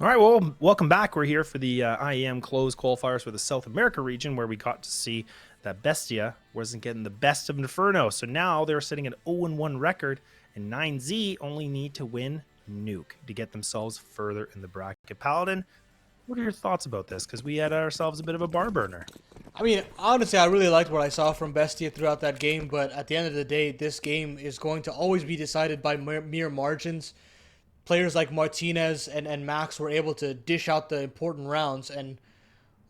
All right, well, welcome back. We're here for the IEM closed qualifiers for the South America region, where we got to see that Bestia wasn't getting the best of Inferno. So now they're sitting at 0-1 record, and 9Z only need to win Nuke to get themselves further in the bracket. Paladin, what are your thoughts about this? Because we had ourselves a bit of a bar burner. I mean, honestly, I really liked what I saw from Bestia throughout that game, but at the end of the day, this game is going to always be decided by mere margins. Players like Martinez and Max were able to dish out the important rounds, and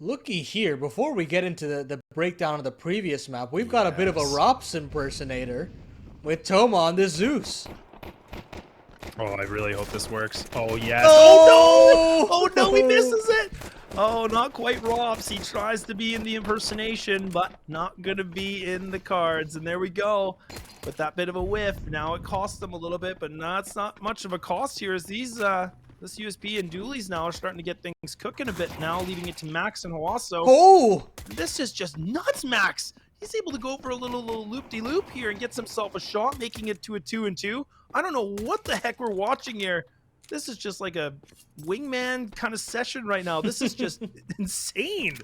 looky here, before we get into the breakdown of the previous map, we've got a bit of a Rops impersonator with Toma on the Zeus. Oh, I really hope this works. Oh, yes. Oh! Oh, no! Oh, no, he misses it! Oh, not quite Rops. He tries to be in the impersonation, but not going to be in the cards. And there we go. With that bit of a whiff, now it costs them a little bit, but no, it's not much of a cost here as these, this USP and Doolies now are starting to get things cooking a bit now, leaving it to Max and Huaso. Oh! This is just nuts, Max. He's able to go for a little loop-de-loop here and gets himself a shot, making it to a 2-2. I don't know what the heck we're watching here. This is just like a wingman kind of session right now. This is just insane.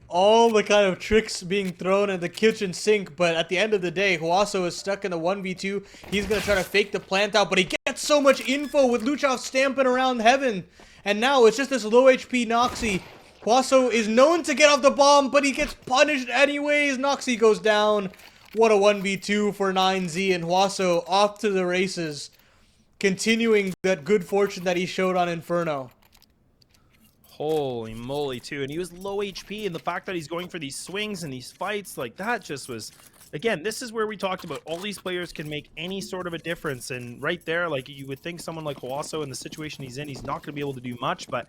All the kind of tricks being thrown in the kitchen sink, but at the end of the day, Huaso is stuck in the 1v2. He's going to try to fake the plant out, but he gets so much info with Luchov stamping around heaven. And now it's just this low HP Noxy. Huaso is known to get off the bomb, but he gets punished anyways. Noxy goes down. What a 1v2 for 9Z, and Huaso off to the races, continuing that good fortune that he showed on Inferno. Holy moly, too. And he was low HP, and the fact that he's going for these swings and these fights, like, that just was... Again, this is where we talked about all these players can make any sort of a difference, and right there, like, you would think someone like Huaso in the situation he's in, he's not going to be able to do much, but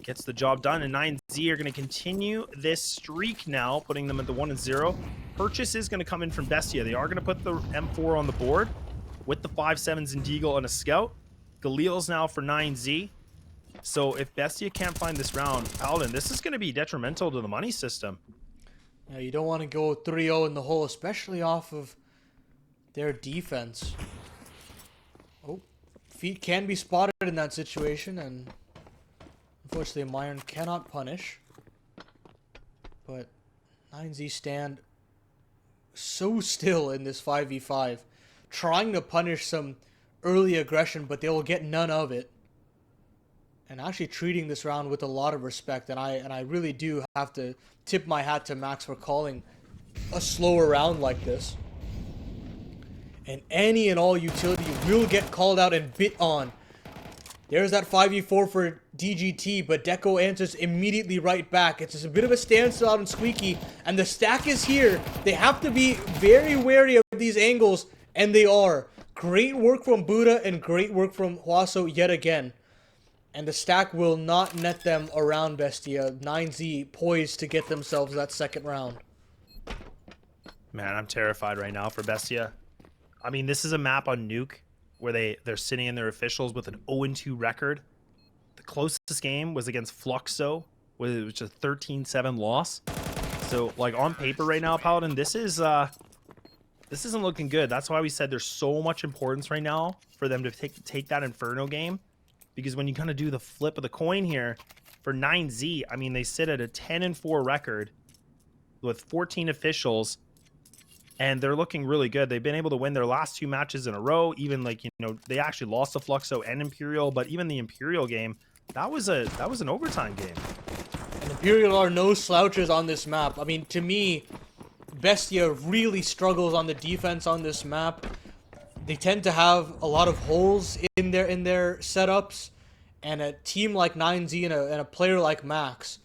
gets the job done, and 9Z are going to continue this streak now, putting them at the 1-0. Purchase is going to come in from Bestia. They are going to put the M4 on the board with the 5.7s and Deagle and a Scout. Galil's now for 9Z. So if Bestia can't find this round, Paladin, this is going to be detrimental to the money system. Yeah, you don't want to go 3-0 in the hole, especially off of their defense. Oh, feet can be spotted in that situation, and unfortunately Myron cannot punish. But 9Z stand so still in this 5v5, trying to punish some early aggression, but they will get none of it. And actually treating this round with a lot of respect, and I really do have to tip my hat to Max for calling a slower round like this. And any and all utility will get called out and bit on. There's that 5v4 for DGT, but Deco answers immediately right back. It's just a bit of a standstill out in Squeaky, and the stack is here. They have to be very wary of these angles, and they are. Great work from Buda and great work from Huaso yet again. And the stack will not net them around Bestia. 9Z poised to get themselves that second round. Man, I'm terrified right now for Bestia. I mean, this is a map on Nuke where they're sitting in their officials with an 0-2 record. The closest game was against Fluxo, which is a 13-7 loss. So, like, on paper right now, Paladin, this isn't looking good. That's why we said there's so much importance right now for them to take that Inferno game. Because when you kind of do the flip of the coin here, for 9Z, I mean, they sit at a 10-4 record with 14 officials, and they're looking really good. They've been able to win their last 2 matches in a row. Even, like, you know, they actually lost to Fluxo and Imperial, but even the Imperial game, that was an overtime game. And Imperial are no slouches on this map. I mean, to me, Bestia really struggles on the defense on this map. They tend to have a lot of holes in their setups, and a team like 9Z and a player like Max,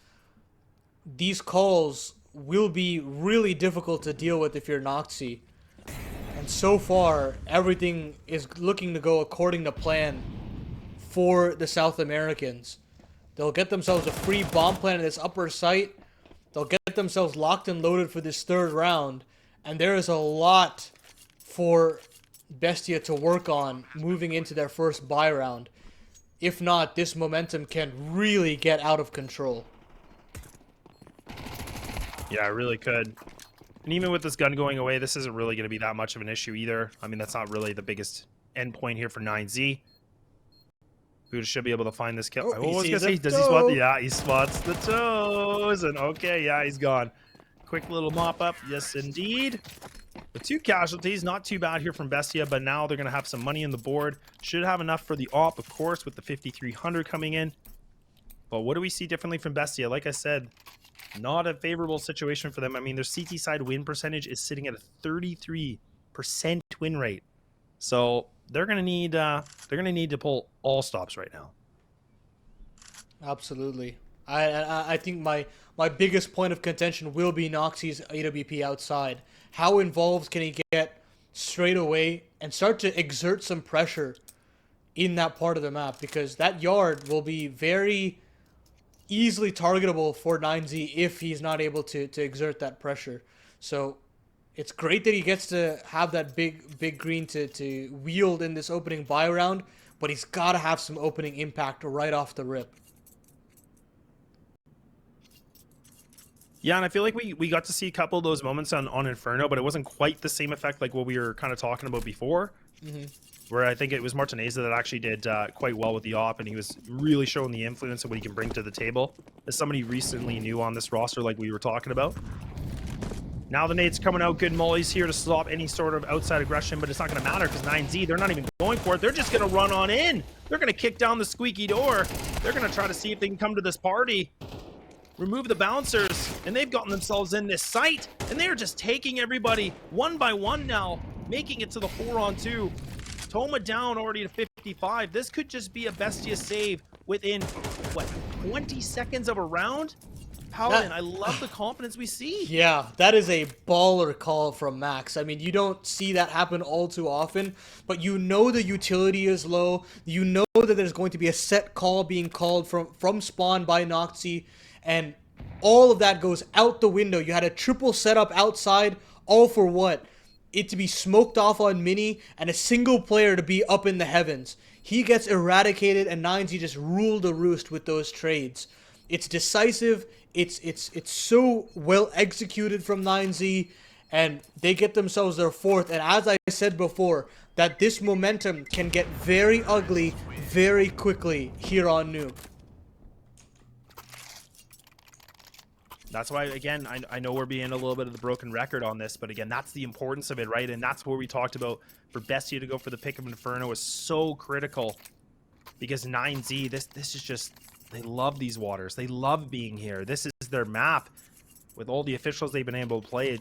these calls will be really difficult to deal with if you're Noxy. And so far, everything is looking to go according to plan for the South Americans. They'll get themselves a free bomb plant in this upper site. They'll get themselves locked and loaded for this third round, and there is a lot for Bestia to work on moving into their first buy round. If not, this momentum can really get out of control. Yeah, it really could. And even with this gun going away, this isn't really going to be that much of an issue either. I mean, that's not really the biggest end point here for 9Z. Buda should be able to find this kill. Oh, I he was gonna sees say, a does he spot? toe. Yeah, he spots the toes. And okay, yeah, he's gone. Quick little mop up. Yes, indeed. The 2 casualties, not too bad here from Bestia, but now they're gonna have some money in the board. Should have enough for the op, of course, with the 5,300 coming in. But what do we see differently from Bestia? Like I said, not a favorable situation for them. I mean, their CT side win percentage is sitting at a 33% win rate. So they're gonna need to pull all stops right now. Absolutely. I think my biggest point of contention will be Noxie's AWP outside. How involved can he get straight away and start to exert some pressure in that part of the map? Because that yard will be very easily targetable for 9Z if he's not able to exert that pressure. So it's great that he gets to have that big green to wield in this opening buy round, but he's got to have some opening impact right off the rip. Yeah, and I feel like we got to see a couple of those moments on Inferno, but it wasn't quite the same effect like what we were kind of talking about before. Where I think it was MartinezSa that actually did quite well with the op, and he was really showing the influence of what he can bring to the table. As somebody recently new on this roster like we were talking about. Now the nades coming out, good mollies here to stop any sort of outside aggression, but it's not going to matter because 9Z, they're not even going for it. They're just going to run on in. They're going to kick down the squeaky door. They're going to try to see if they can come to this party. Remove the bouncers, and they've gotten themselves in this site, and they're just taking everybody one by one now, making it to the 4-on-2. Toma down already to 55. This could just be a Bestia save within, what, 20 seconds of a round? Paladin, I love the confidence we see. Yeah, that is a baller call from Max. I mean, you don't see that happen all too often, but you know the utility is low. You know that there's going to be a set call being called from spawn by Noxie, and all of that goes out the window. You had a triple setup outside, all for what? It to be smoked off on Mini and a single player to be up in the heavens. He gets eradicated, and 9Z just ruled the roost with those trades. It's decisive. It's so well executed from 9Z, and they get themselves their 4th. And as I said before, that this momentum can get very ugly very quickly here on Nuke. That's why, again, I know we're being a little bit of the broken record on this, but again, that's the importance of it, right? And that's where we talked about for Bestia to go for the pick of Inferno is so critical because 9Z, this is just, they love these waters. They love being here. This is their map. With all the officials they've been able to play,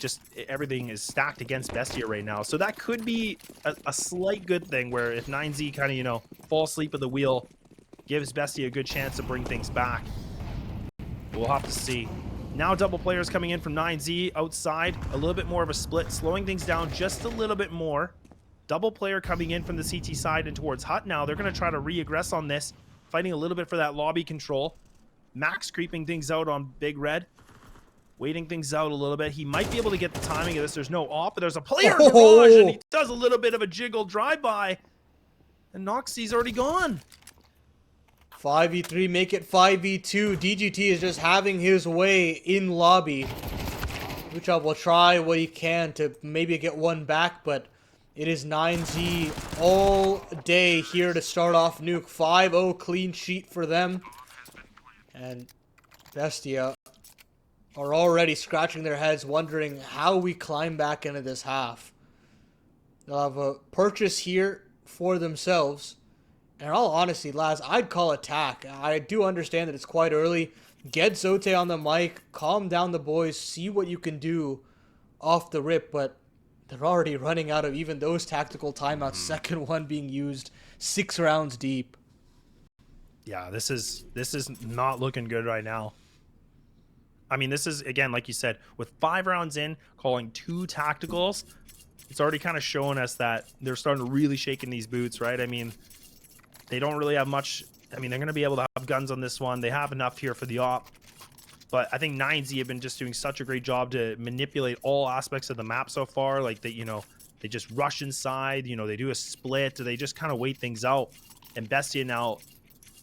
everything is stacked against Bestia right now. So that could be a slight good thing where if 9Z kind of, fall asleep at the wheel, gives Bestia a good chance to bring things back. We'll have to see. Now double players coming in from 9Z outside. A little bit more of a split, slowing things down just a little bit more. Double player coming in from the CT side and towards Hut now. They're going to try to re-aggress on this, fighting a little bit for that lobby control. Max creeping things out on Big Red. Waiting things out a little bit. He might be able to get the timing of this. There's no off, but there's a player in Mirage, and he does a little bit of a jiggle drive-by. And Noxie's already gone. 5v3, make it 5v2. DGT is just having his way in lobby. Luchop will try what he can to maybe get one back, but it is 9Z all day here to start off Nuke. 5-0 clean sheet for them. And Bestia are already scratching their heads wondering how we climb back into this half. They'll have a purchase here for themselves. And in all honesty, lads, I'd call attack. I do understand that it's quite early. Get Zote on the mic, calm down the boys, see what you can do off the rip, but they're already running out of even those tactical timeouts. Second one being used 6 rounds deep. Yeah, this is not looking good right now. I mean, this is, again, like you said, with 5 rounds in, calling 2 tacticals, it's already kind of showing us that they're starting to really shake in these boots, right? I mean, they don't really have much. I mean, they're going to be able to have guns on this one. They have enough here for the op. But I think 9Z have been just doing such a great job to manipulate all aspects of the map so far. Like, they just rush inside. They do a split. They just kind of wait things out. And Bestia now,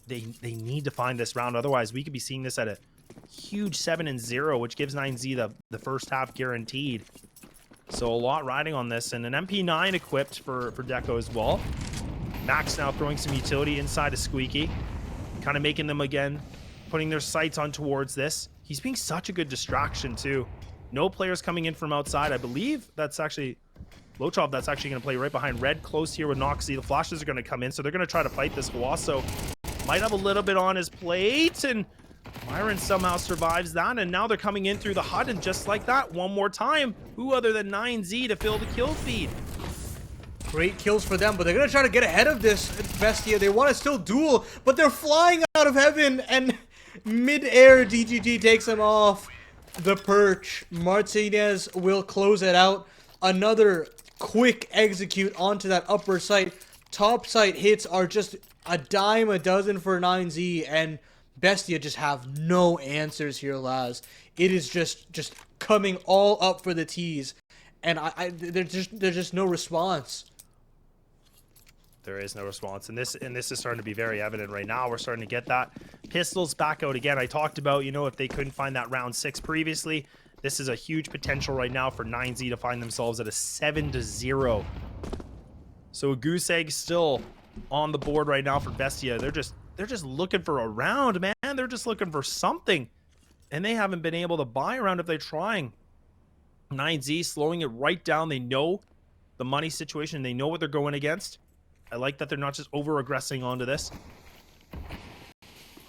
they need to find this round. Otherwise, we could be seeing this at a huge 7-0, which gives 9Z the first half guaranteed. So a lot riding on this. And an MP9 equipped for Deco as well. Max now throwing some utility inside of Squeaky, kind of making them again, putting their sights on towards this. He's being such a good distraction too. No players coming in from outside. I believe that's actually Lochov that's actually going to play right behind Red, close here with Noxy. The flashes are going to come in, so they're going to try to fight this. Huaso might have a little bit on his plate, and Myron somehow survives that, and now they're coming in through the HUD, and just like that, one more time, who other than 9Z to fill the kill feed? Great kills for them, but they're going to try to get ahead of this Bestia. They want to still duel, but they're flying out of heaven, and mid-air DGG takes them off the perch. Martinez will close it out. Another quick execute onto that upper site. Top site hits are just a dime a dozen for 9Z, and Bestia just have no answers here, Laz. It is just coming all up for the tees, and there's just no response. There is no response, and this is starting to be very evident right now. We're starting to get that. Pistols back out again. I talked about, you know, if they couldn't find that round 6 previously, this is a huge potential right now for 9Z to find themselves at a 7-0. So a goose egg still on the board right now for Bestia. They're just looking for a round, man. They're just looking for something, and they haven't been able to buy a round if they're trying. 9Z slowing it right down. They know the money situation. They know what they're going against. I like that they're not just over-aggressing onto this.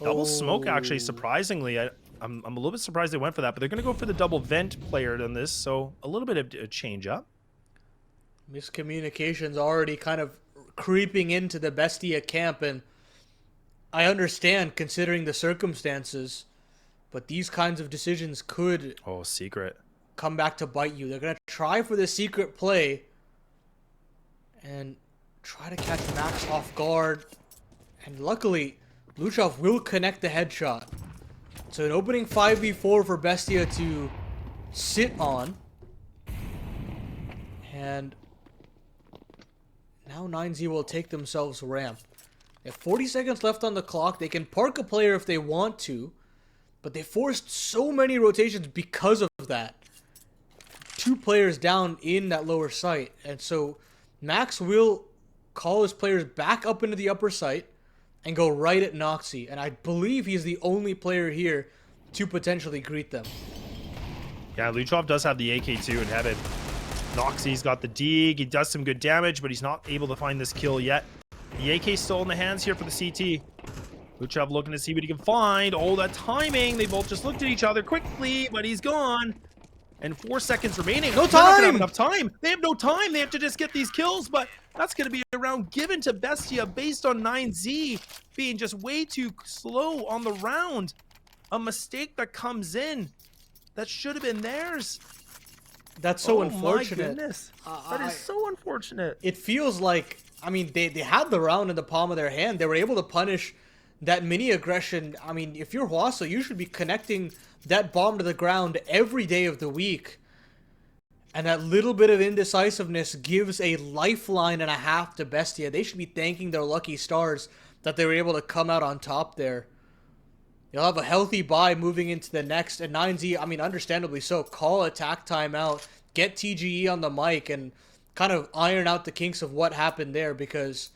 Double smoke, actually, surprisingly. I'm a little bit surprised they went for that, but they're going to go for the double vent player on this, so a little bit of a change up. Miscommunication's already kind of creeping into the Bestia camp, and I understand considering the circumstances, but these kinds of decisions could secret come back to bite you. They're going to try for the secret play and try to catch Max off guard, and luckily Luchov will connect the headshot. So an opening 5v4 for Bestia to sit on, and now 9Z will take themselves ramp. They have 40 seconds left on the clock. They can park a player if they want to, but they forced so many rotations because of that. 2 players down in that lower site, and so Max will call his players back up into the upper site and go right at Noxy, and I believe he's the only player here to potentially greet them. Yeah, Luchov does have the AK-2 in heaven. Noxy's got the dig. He does some good damage, but he's not able to find this kill yet. The AK's still in the hands here for the CT. Luchov looking to see what he can find. Oh, that timing. They both just looked at each other quickly, but he's gone. And 4 seconds remaining. No They're not gonna have time! enough time. They have no time. They have to just get these kills, but that's going to be a round given to Bestia based on 9Z being just way too slow on the round. A mistake that comes in that should have been theirs. That's so unfortunate. My goodness. That is so unfortunate. It feels like, I mean, they had the round in the palm of their hand. They were able to punish that mini aggression. I mean, if you're Huaso, you should be connecting that bomb to the ground every day of the week. And that little bit of indecisiveness gives a lifeline and a half to Bestia. They should be thanking their lucky stars that they were able to come out on top there. You'll have a healthy bye moving into the next. And 9Z, I mean, understandably so, call attack timeout, get TGE on the mic, and kind of iron out the kinks of what happened there, because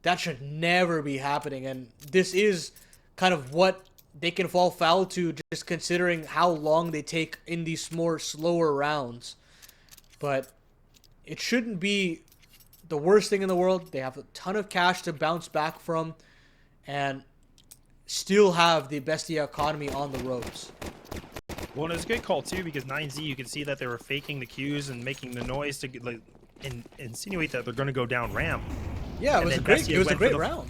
that should never be happening. And this is kind of what they can fall foul to, just considering how long they take in these more slower rounds. But it shouldn't be the worst thing in the world. They have a ton of cash to bounce back from, and still have the Bestia economy on the ropes. Well, it was a good call too, because 9Z, you can see that they were faking the cues and making the noise to like, insinuate that they're going to go down ramp. Yeah, it was a great round.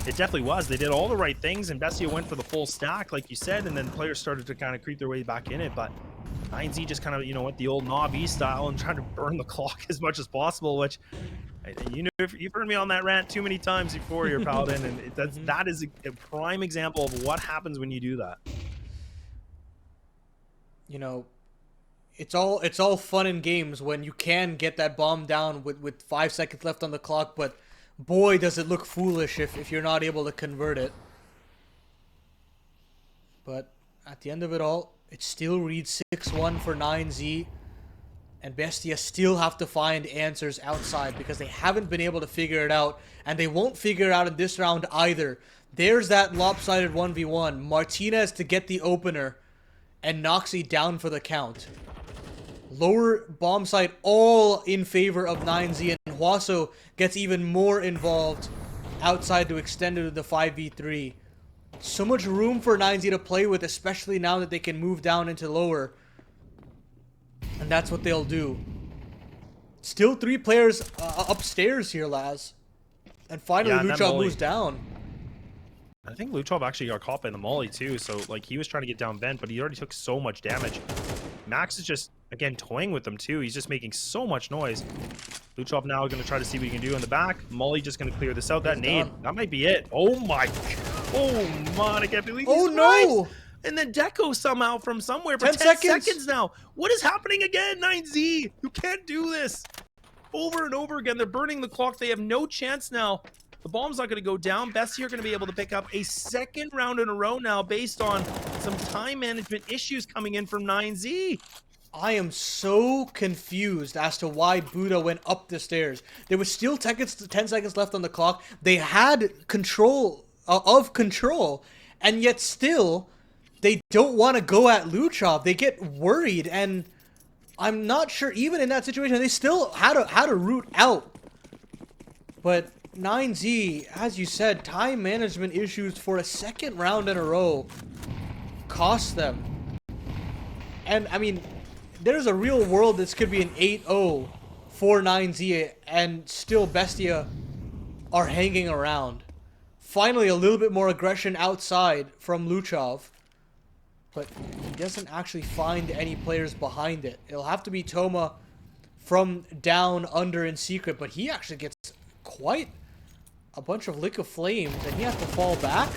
It definitely was. They did all the right things, and Bestia went for the full stack, like you said, and then players started to kind of creep their way back in it. But 9Z just kind of, you know, went the old Navi style and trying to burn the clock as much as possible, which, you know, you've heard me on that rant too many times before here, Paladin, and that is a prime example of what happens when you do that. You know, it's all fun and games when you can get that bomb down with 5 seconds left on the clock, but boy, does it look foolish if you're not able to convert it. But at the end of it all, it still reads 6-1 for 9Z. And Bestia still have to find answers outside because they haven't been able to figure it out. And they won't figure it out in this round either. There's that lopsided 1v1. Martinez to get the opener. And Noxy down for the count. Lower bomb site all in favor of 9Z. And Huaso gets even more involved outside to extend it to the 5v3. So much room for 9Z to play with, especially now that they can move down into lower. And that's what they'll do. Still 3 players upstairs here, Laz. And finally, Yeah, and Luchov moves down. I think Luchov actually got caught by the molly too, so like he was trying to get down vent, but he already took so much damage. Max is just, again, toying with them too. He's just making so much noise. Luchov now going to try to see what he can do in the back. Molly just going to clear this out. That nade, that might be it. Oh my, oh man, I can't believe he's no! And then Deco somehow from somewhere for 10 seconds now. What is happening again, 9Z? You can't do this. Over and over again, they're burning the clock. They have no chance now. The bomb's not going to go down. Bestia are going to be able to pick up a second round in a row now based on some time management issues coming in from 9Z. I am so confused as to why Buda went up the stairs. There was still 10 seconds left on the clock. They had control of control, and yet still they don't want to go at Luchov. They get worried, and I'm not sure even in that situation they still had a route out. But 9Z, as you said, time management issues for a second round in a row cost them. And I mean, there's a real world this could be an 8-0 for 9Z, and still Bestia are hanging around. Finally, a little bit more aggression outside from Luchov, but he doesn't actually find any players behind it. It'll have to be Toma from down under in secret, but he actually gets quite a bunch of lick of flames, and he has to fall back.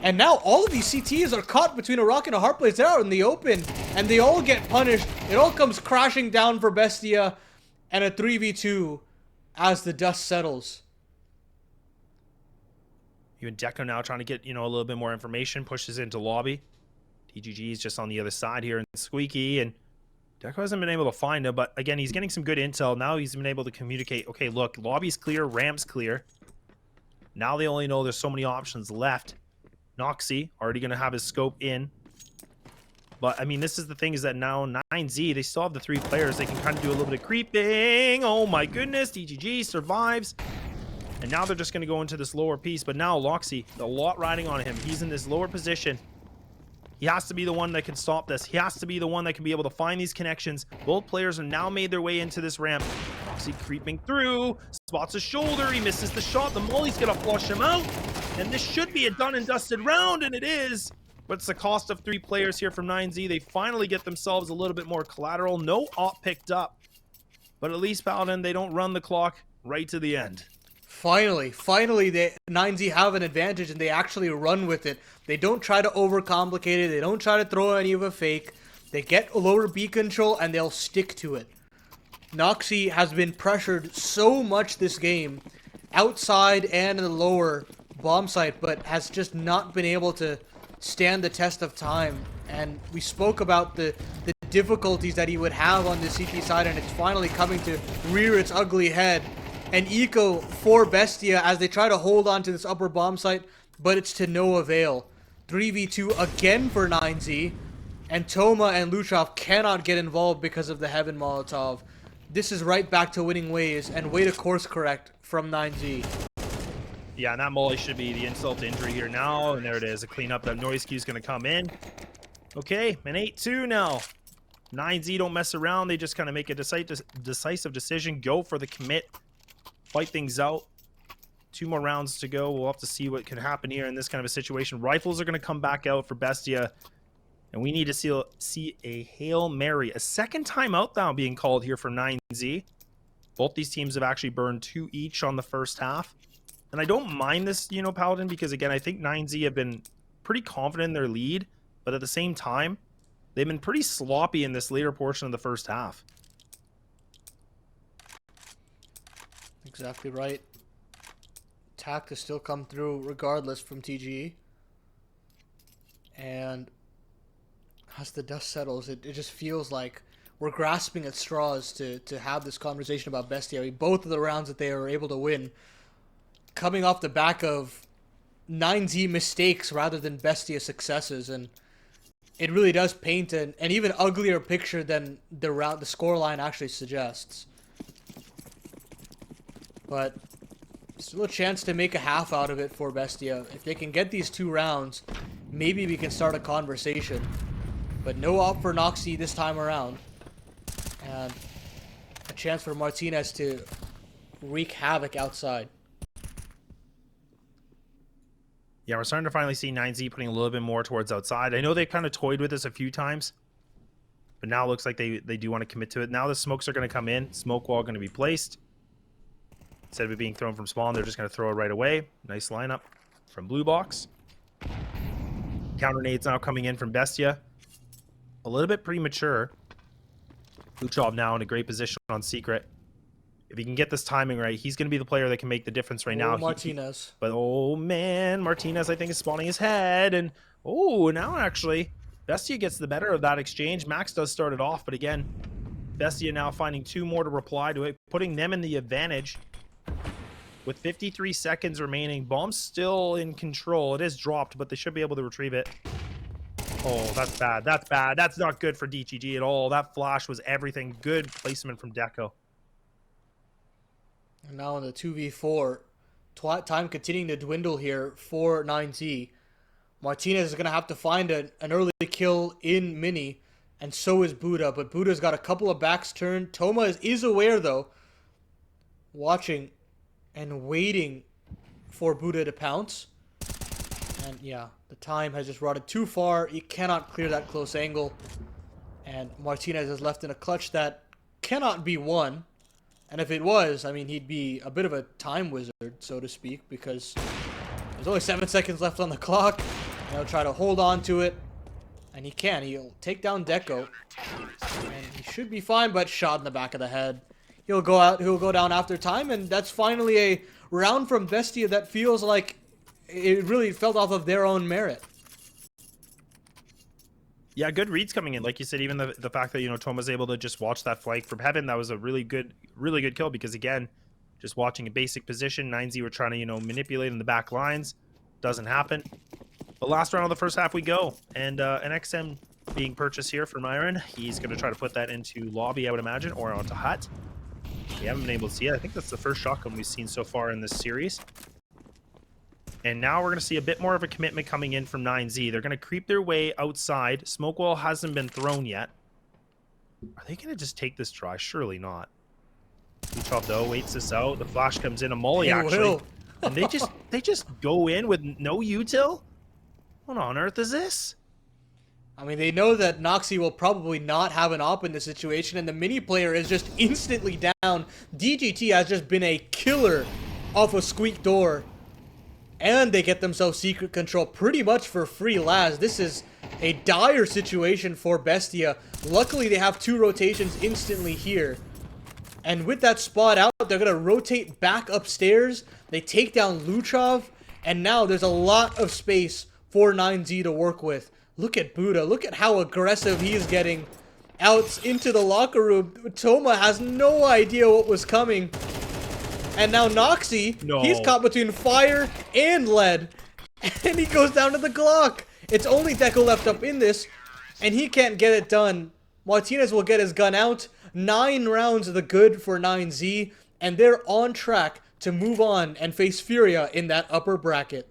And now all of these CTs are caught between a rock and a hard place. They're out in the open, and they all get punished. It all comes crashing down for Bestia, and a 3v2 as the dust settles. Even Deco now trying to get, a little bit more information, pushes into lobby. TGG is just on the other side here, and Squeaky, and Deco hasn't been able to find him, but again, he's getting some good intel. Now he's been able to communicate, okay, look, lobby's clear, ramp's clear. Now they only know there's so many options left. Noxy already going to have his scope in. But, I mean, this is the thing, is that now 9Z, they still have the 3 players. They can kind of do a little bit of creeping. Oh, my goodness. DGG survives. And now they're just going to go into this lower piece. But now Loxy, a lot riding on him. He's in this lower position. He has to be the one that can stop this. He has to be the one that can be able to find these connections. Both players have now made their way into this ramp. Loxy creeping through. Spots a shoulder. He misses the shot. The molly's going to flush him out. And this should be a done and dusted round, and it is. But it's the cost of 3 players here from 9Z. They finally get themselves a little bit more collateral. No op picked up. But at least, Paladin, they don't run the clock right to the end. Finally, 9Z have an advantage, and they actually run with it. They don't try to overcomplicate it. They don't try to throw any of a fake. They get lower B control, and they'll stick to it. Noxy has been pressured so much this game, outside and in the lower bomb site, but has just not been able to stand the test of time. And we spoke about the difficulties that he would have on the CT side, and it's finally coming to rear its ugly head. An eco for Bestia as they try to hold on to this upper bomb site, but it's to no avail. 3v2 again for 9Z, and Toma and Luchov cannot get involved because of the Heaven Molotov. This is right back to winning ways, and way to course correct from 9Z. Yeah, and that molly should be the insult to injury here now, and there it is, a cleanup. That noise cue is going to come in. Okay, an 8-2 now. 9Z don't mess around. They just kind of make a decisive decision, go for the commit, fight things out. 2 more rounds to go. We'll have to see what can happen here in this kind of a situation. Rifles are going to come back out for Bestia, and we need to see a Hail Mary. A second timeout now being called here for 9Z. Both these teams have actually burned 2 each on the first half. And I don't mind this, Paladin, because, again, I think 9Z have been pretty confident in their lead. But at the same time, they've been pretty sloppy in this later portion of the first half. Exactly right. Attack to still come through regardless from TGE. And as the dust settles, it just feels like were grasping at straws to have this conversation about Bestia. I mean, both of the rounds that they were able to win, coming off the back of 9Z mistakes rather than Bestia successes, and it really does paint an even uglier picture than the scoreline actually suggests. But still a chance to make a half out of it for Bestia. If they can get these 2 rounds, maybe we can start a conversation. But no op for Noxy this time around. And a chance for Martinez to wreak havoc outside. Yeah, we're starting to finally see 9Z putting a little bit more towards outside. I know they kind of toyed with this a few times, but now it looks like they do want to commit to it. Now the smokes are going to come in. Smoke wall going to be placed. Instead of it being thrown from spawn, they're just going to throw it right away. Nice lineup from Blue Box. Counter nades now coming in from Bestia. A little bit premature. Luchov now in a great position on Secret. If he can get this timing right, he's going to be the player that can make the difference right now. Martinez. But, oh, man, Martinez, I think, is spawning his head. And, oh, now, actually, Bestia gets the better of that exchange. Max does start it off, but, again, Bestia now finding 2 more to reply to it, putting them in the advantage. With 53 seconds remaining, bomb's still in control. It is dropped, but they should be able to retrieve it. Oh, that's bad. That's bad. That's not good for DGG at all. That flash was everything. Good placement from Deco. And now in the 2v4, time continuing to dwindle here for 9Z. Martinez is going to have to find an early kill in Mini, and so is Buda. But Buda's got a couple of backs turned. Toma is aware, though, watching and waiting for Buda to pounce. And yeah, the time has just rotted too far. He cannot clear that close angle. And Martinez is left in a clutch that cannot be won. And if it was, I mean, he'd be a bit of a time wizard, so to speak, because there's only 7 seconds left on the clock. And he'll try to hold on to it. And he can. He'll take down Deco. And he should be fine, but shot in the back of the head. He'll go down after time, and that's finally a round from Bestia that feels like it really felt off of their own merit. Yeah, good reads coming in. Like you said, even the fact that, Toma's able to just watch that flank from heaven, that was a really good kill, because, again, just watching a basic position, 9Z were trying to, manipulate in the back lines. Doesn't happen. The last round of the first half we go, and an XM being purchased here from Iron. He's going to try to put that into lobby, I would imagine, or onto hut. We haven't been able to see it. I think that's the first shotgun we've seen so far in this series. And now we're going to see a bit more of a commitment coming in from 9Z. They're going to creep their way outside. Smoke wall hasn't been thrown yet. Are they going to just take this try? Surely not. Luchov, though, waits this out. The flash comes in. A molly, actually. And they just go in with no util? What on earth is this? I mean, they know that Noxy will probably not have an op in this situation, and the mini player is just instantly down. DGT has just been a killer off a squeak door. And they get themselves secret control pretty much for free last. This is a dire situation for Bestia. Luckily, they have 2 rotations instantly here. And with that spot out, they're going to rotate back upstairs. They take down Luchov. And now there's a lot of space for 9Z to work with. Look at Buda. Look at how aggressive he's getting out into the locker room. Toma has no idea what was coming. And now Noxy, he's caught between fire and lead. And he goes down to the Glock. It's only Deco left up in this, and he can't get it done. Martinez will get his gun out. 9 rounds of the good for 9Z, and they're on track to move on and face Furia in that upper bracket.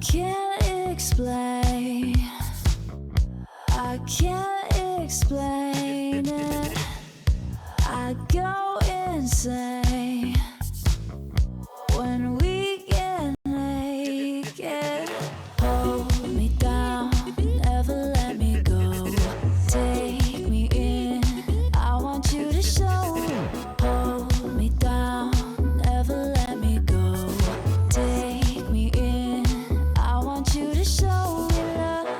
can't explain. I can't explain it. I go insane when we get naked. Hold me down, never let me go. Take me in, I want you to show. Hold me down, never let me go. Take me in, I want you to show me love.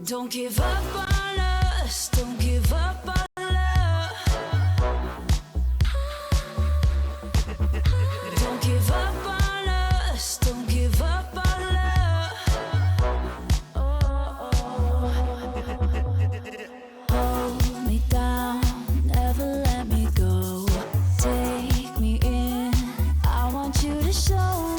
Don't give up on us, don't give up on love. Don't give up on us, don't give up on love. Hold me down, never let me go. Take me in, I want you to show.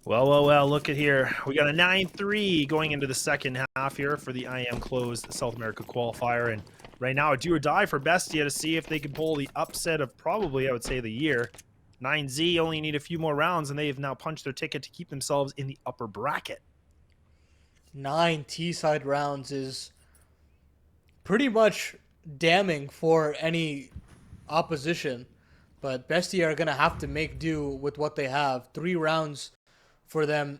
Well, look at here. We got a 9-3 going into the second half here for the IEM closed South America qualifier. And right now, a do or die for Bestia to see if they can pull the upset of probably, I would say, the year. 9Z only need a few more rounds, and they have now punched their ticket to keep themselves in the upper bracket. 9 T-side rounds is pretty much damning for any opposition. But Bestia are going to have to make do with what they have. 3 rounds for them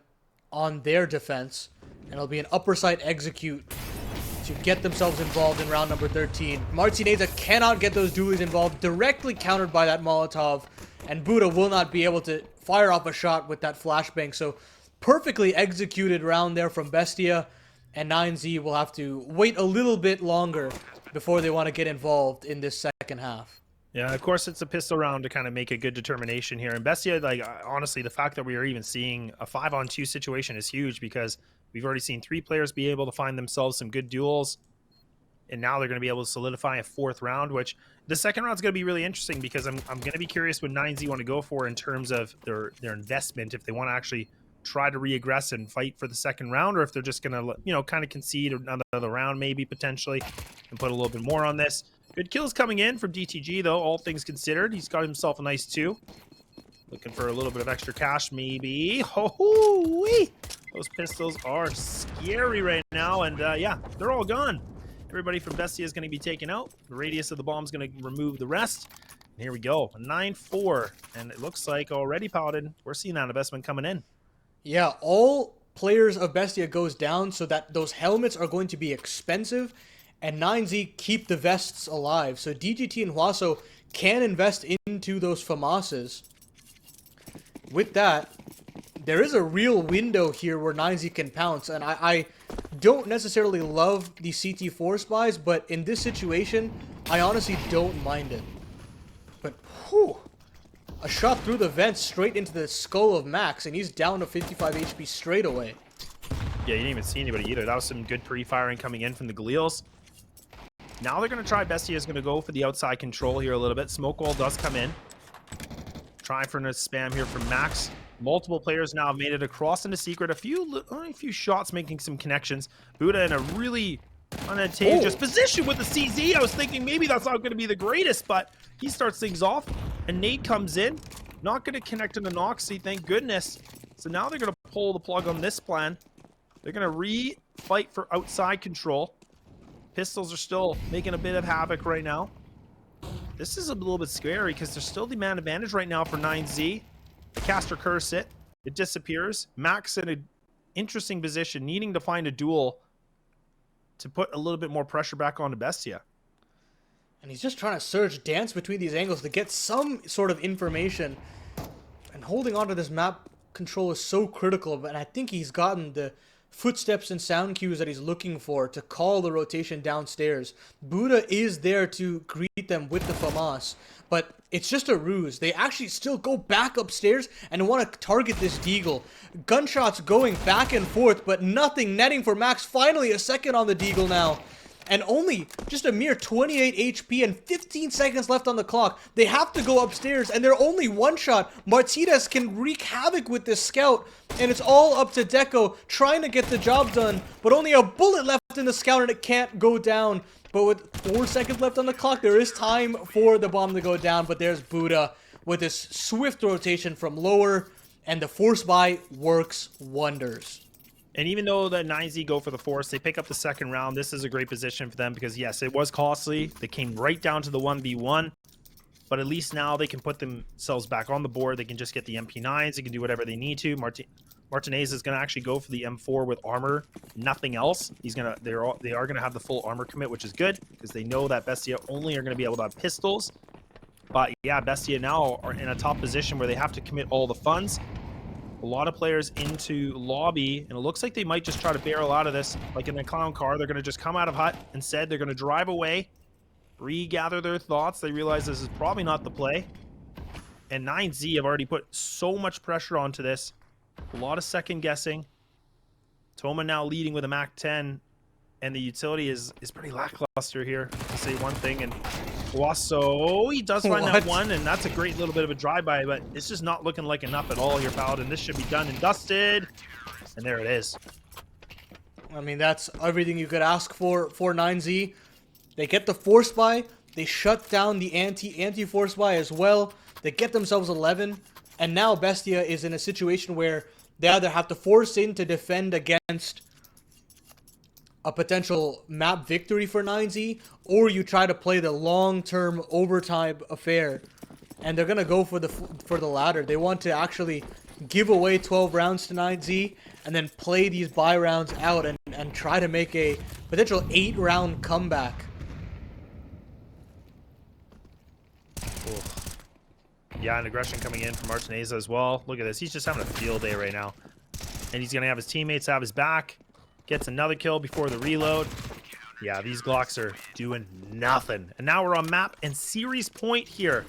on their defense. And it'll be an upper side execute to get themselves involved in round number 13. MartinezSa cannot get those dualies involved, directly countered by that Molotov. And Buda will not be able to fire off a shot with that flashbang. So perfectly executed round there from Bestia. And 9Z will have to wait a little bit longer before they want to get involved in this second half. Yeah, of course, it's a pistol round to kind of make a good determination here. And Bestia, like, honestly, the fact that we are even seeing a 5-on-2 situation is huge because we've already seen 3 players be able to find themselves some good duels. And now they're going to be able to solidify a 4th round, which the second round is going to be really interesting because I'm going to be curious what 9Z want to go for in terms of their investment, if they want to actually try to re-aggress and fight for the second round, or if they're just going to, you know, kind of concede another round maybe potentially and put a little bit more on this. Good kills coming in from DTG, though, all things considered. He's got himself a nice 2. Looking for a little bit of extra cash, maybe. Ho-hoo-wee! Those pistols are scary right now, and yeah, they're all gone. Everybody from Bestia is going to be taken out. The radius of the bomb is going to remove the rest. And here we go, a 9-4, and it looks like already, Paladin, we're seeing that investment coming in. Yeah, all players of Bestia goes down, so that those helmets are going to be expensive. And 9Z keep the vests alive. So DGT and Huaso can invest into those FAMASes. With that, there is a real window here where 9Z can pounce. And I don't necessarily love the CT4 spies, but in this situation, I honestly don't mind it. But, whew, a shot through the vents straight into the skull of Max, and he's down to 55 HP straight away. Yeah, you didn't even see anybody either. That was some good pre-firing coming in from the Galeals. Now they're going to try. Bestia is going to go for the outside control here a little bit. Smoke wall does come in. Trying for a spam here from Max. Multiple players now have made it across into secret. Only a few shots making some connections. Buda in a really unadvantageous position with the CZ. I was thinking maybe that's not going to be the greatest, but he starts things off. And Nate comes in. Not going to connect into Noxy, thank goodness. So now they're going to pull the plug on this plan. They're going to re-fight for outside control. Pistols are still making a bit of havoc right now. This is a little bit scary because there's still the man advantage right now for 9Z. The caster curse it. It disappears. Max in an interesting position, needing to find a duel to put a little bit more pressure back onto Bestia. And he's just trying to surge, dance between these angles to get some sort of information. And holding onto this map control is so critical, but I think he's gotten the footsteps and sound cues that he's looking for to call the rotation downstairs. Buda is there to greet them with the FAMAS, but it's just a ruse. They actually still go back upstairs and want to target this deagle. Gunshots going back and forth, but nothing netting for Max. Finally a second on the deagle now. And only just a mere 28 HP and 15 seconds left on the clock. They have to go upstairs, and they're only one shot. Martinez can wreak havoc with this scout, and it's all up to Deco trying to get the job done, but only a bullet left in the scout, and it can't go down. But with 4 seconds left on the clock, there is time for the bomb to go down, but there's Buda with this swift rotation from lower, and the force buy works wonders. And even though the 9Z go for the force, they pick up the second round. This is a great position for them because, yes, it was costly. They came right down to the 1v1. But at least now they can put themselves back on the board. They can just get the MP9s. They can do whatever they need to. MartinezSa is going to actually go for the M4 with armor, nothing else. They are going to have the full armor commit, which is good because they know that BESTIA only are going to be able to have pistols. But, yeah, BESTIA now are in a top position where they have to commit all the funds. A lot of players into lobby, and it looks like they might just try to barrel out of this. Like in the clown car, they're going to just come out of hut. Instead, they're going to drive away, regather their thoughts. They realize this is probably not the play. And 9Z have already put so much pressure onto this. A lot of second guessing. Toma now leading with a MAC-10, and the utility is pretty lackluster here, to say one thing. And Huaso, he does find that one, and that's a great little bit of a drive-by, but it's just not looking like enough at all here, Paladin. This should be done and dusted, and there it is. I mean, that's everything you could ask for 9Z. They get the force buy, they shut down the anti-force buy as well. They get themselves 11, and now BESTIA is in a situation where they either have to force in to defend against a potential map victory for 9Z, or you try to play the long-term overtime affair, and they're gonna go for the latter. They want to actually give away 12 rounds to 9Z and then play these buy rounds out and try to make a potential 8-round comeback. Yeah, and aggression coming in from MartinezSa as well. Look at this. He's just having a field day right now. And he's going to have his teammates have his back. Gets another kill before the reload. Yeah, these Glocks are doing nothing. And now we're on map and series point here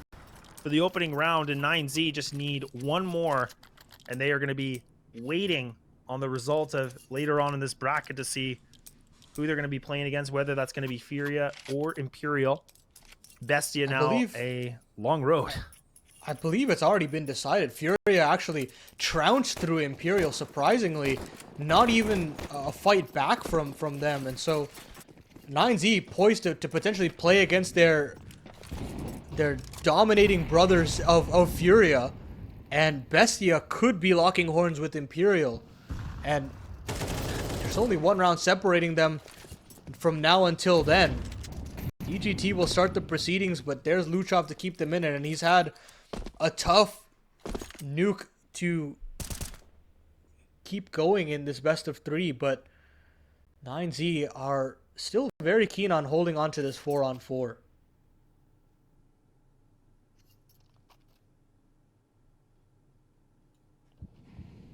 for the opening round. And 9Z just need one more. And they are going to be waiting on the result of later on in this bracket to see who they're going to be playing against, whether that's going to be Furia or Imperial. BESTIA now a long road. I believe it's already been decided. Furia actually trounced through Imperial, surprisingly. Not even a fight back from them. And so 9Z poised to potentially play against their dominating brothers of Furia. And BESTIA could be locking horns with Imperial. And there's only one round separating them from now until then. EGT will start the proceedings, but there's Luchov to keep them in it. And he's had a tough Nuke to keep going in this best of 3, but 9Z are still very keen on holding on to this 4-on-4.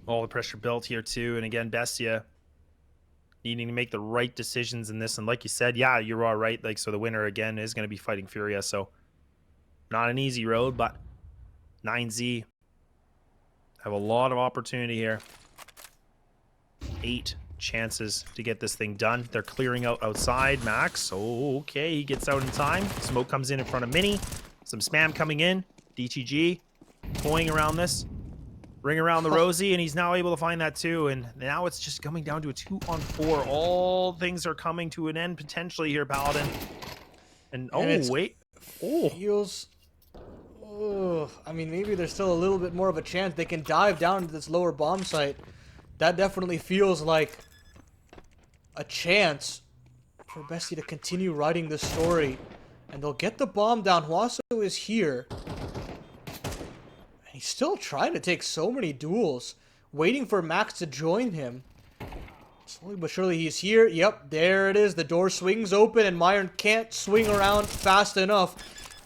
All the pressure built here too, and again, BESTIA needing to make the right decisions in this. And like you said, yeah, you're all right. Like, so the winner again is going to be fighting Furia, so not an easy road, but 9Z have a lot of opportunity here. 8 chances to get this thing done. They're clearing out outside. Max, okay, he gets out in time. Smoke comes in front of Mini. Some spam coming in. DTG toying around this. Ring around the Rosie, and he's now able to find that too. And now it's just coming down to a 2-on-4. All things are coming to an end potentially here, Paladin. And wait. Feels... I mean, maybe there's still a little bit more of a chance they can dive down to this lower bomb site. That definitely feels like a chance for BESTIA to continue writing this story. And they'll get the bomb down. Huaso is here. And he's still trying to take so many duels. Waiting for Max to join him. Slowly but surely he's here. Yep, there it is. The door swings open and Myron can't swing around fast enough.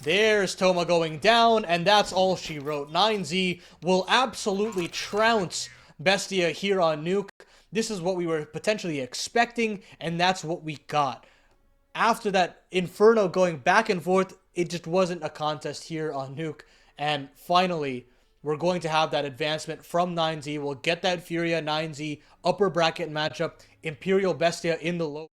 There's Toma going down, and that's all she wrote. 9Z will absolutely trounce BESTIA here on Nuke. This is what we were potentially expecting, and that's what we got. After that Inferno going back and forth, it just wasn't a contest here on Nuke. And finally, we're going to have that advancement from 9Z. We'll get that Furia 9Z upper bracket matchup. Imperial Bestia in the low.